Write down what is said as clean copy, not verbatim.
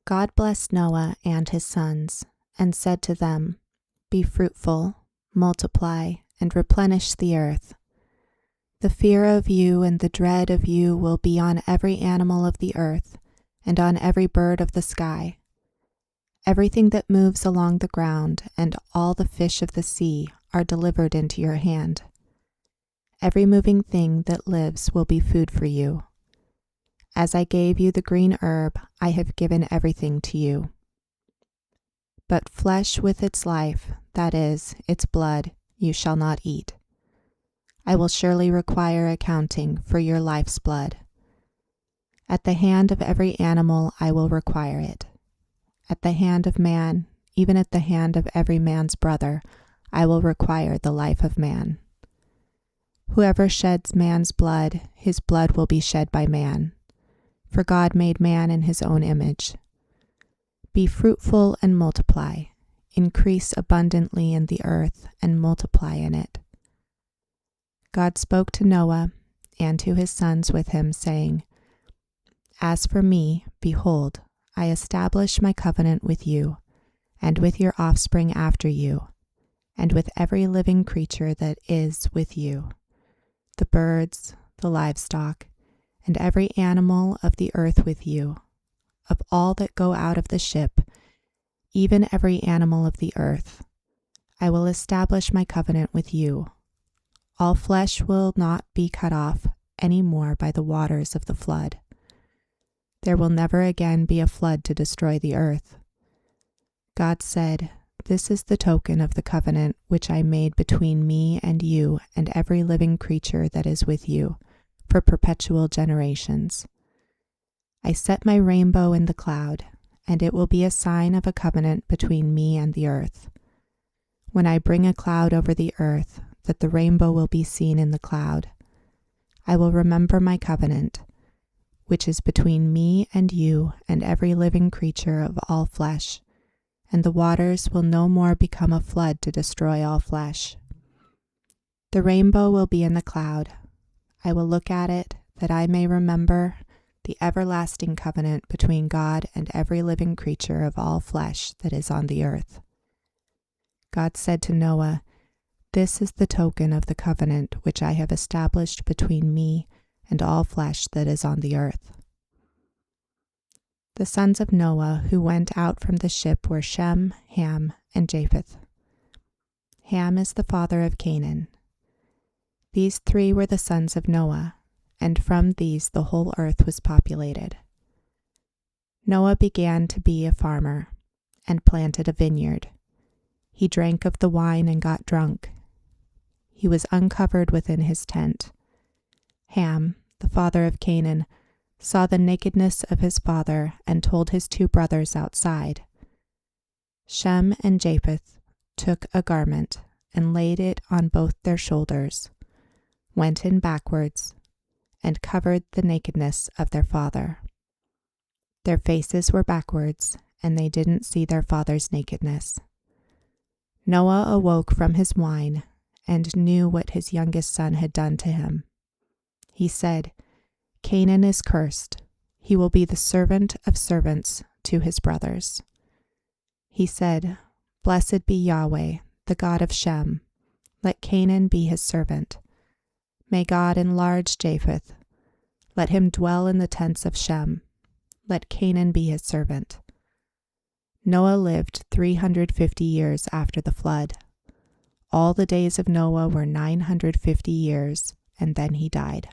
God blessed Noah and his sons, and said to them, "Be fruitful, multiply, and replenish the earth. The fear of you and the dread of you will be on every animal of the earth, and on every bird of the sky. Everything that moves along the ground and all the fish of the sea are delivered into your hand. Every moving thing that lives will be food for you. As I gave you the green herb, I have given everything to you. But flesh with its life, that is, its blood, you shall not eat. I will surely require accounting for your life's blood. At the hand of every animal I will require it. At the hand of man, even at the hand of every man's brother, I will require the life of man. Whoever sheds man's blood, his blood will be shed by man. For God made man in his own image. Be fruitful and multiply, increase abundantly in the earth and multiply in it." God spoke to Noah and to his sons with him, saying, "As for me, behold, I establish my covenant with you, and with your offspring after you, and with every living creature that is with you, the birds, the livestock, and every animal of the earth with you, of all that go out of the ship, even every animal of the earth. I will establish my covenant with you. All flesh will not be cut off any more by the waters of the flood. There will never again be a flood to destroy the earth." God said, "This is the token of the covenant which I made between me and you and every living creature that is with you, for perpetual generations. I set my rainbow in the cloud, and it will be a sign of a covenant between me and the earth. When I bring a cloud over the earth, that the rainbow will be seen in the cloud. I will remember my covenant, which is between me and you and every living creature of all flesh, and the waters will no more become a flood to destroy all flesh. The rainbow will be in the cloud. I will look at it, that I may remember the everlasting covenant between God and every living creature of all flesh that is on the earth." God said to Noah, "This is the token of the covenant which I have established between me and all flesh that is on the earth." The sons of Noah who went out from the ship were Shem, Ham, and Japheth. Ham is the father of Canaan. These three were the sons of Noah, and from these the whole earth was populated. Noah began to be a farmer, and planted a vineyard. He drank of the wine and got drunk. He was uncovered within his tent. Ham, the father of Canaan, saw the nakedness of his father and told his two brothers outside. Shem and Japheth took a garment and laid it on both their shoulders, went in backwards, and covered the nakedness of their father. Their faces were backwards, and they didn't see their father's nakedness. Noah awoke from his wine and knew what his youngest son had done to him. He said, "Canaan is cursed. He will be the servant of servants to his brothers." He said, "Blessed be Yahweh, the God of Shem. Let Canaan be his servant. May God enlarge Japheth. Let him dwell in the tents of Shem. Let Canaan be his servant." Noah lived 350 years after the flood. All the days of Noah were 950 years, and then he died.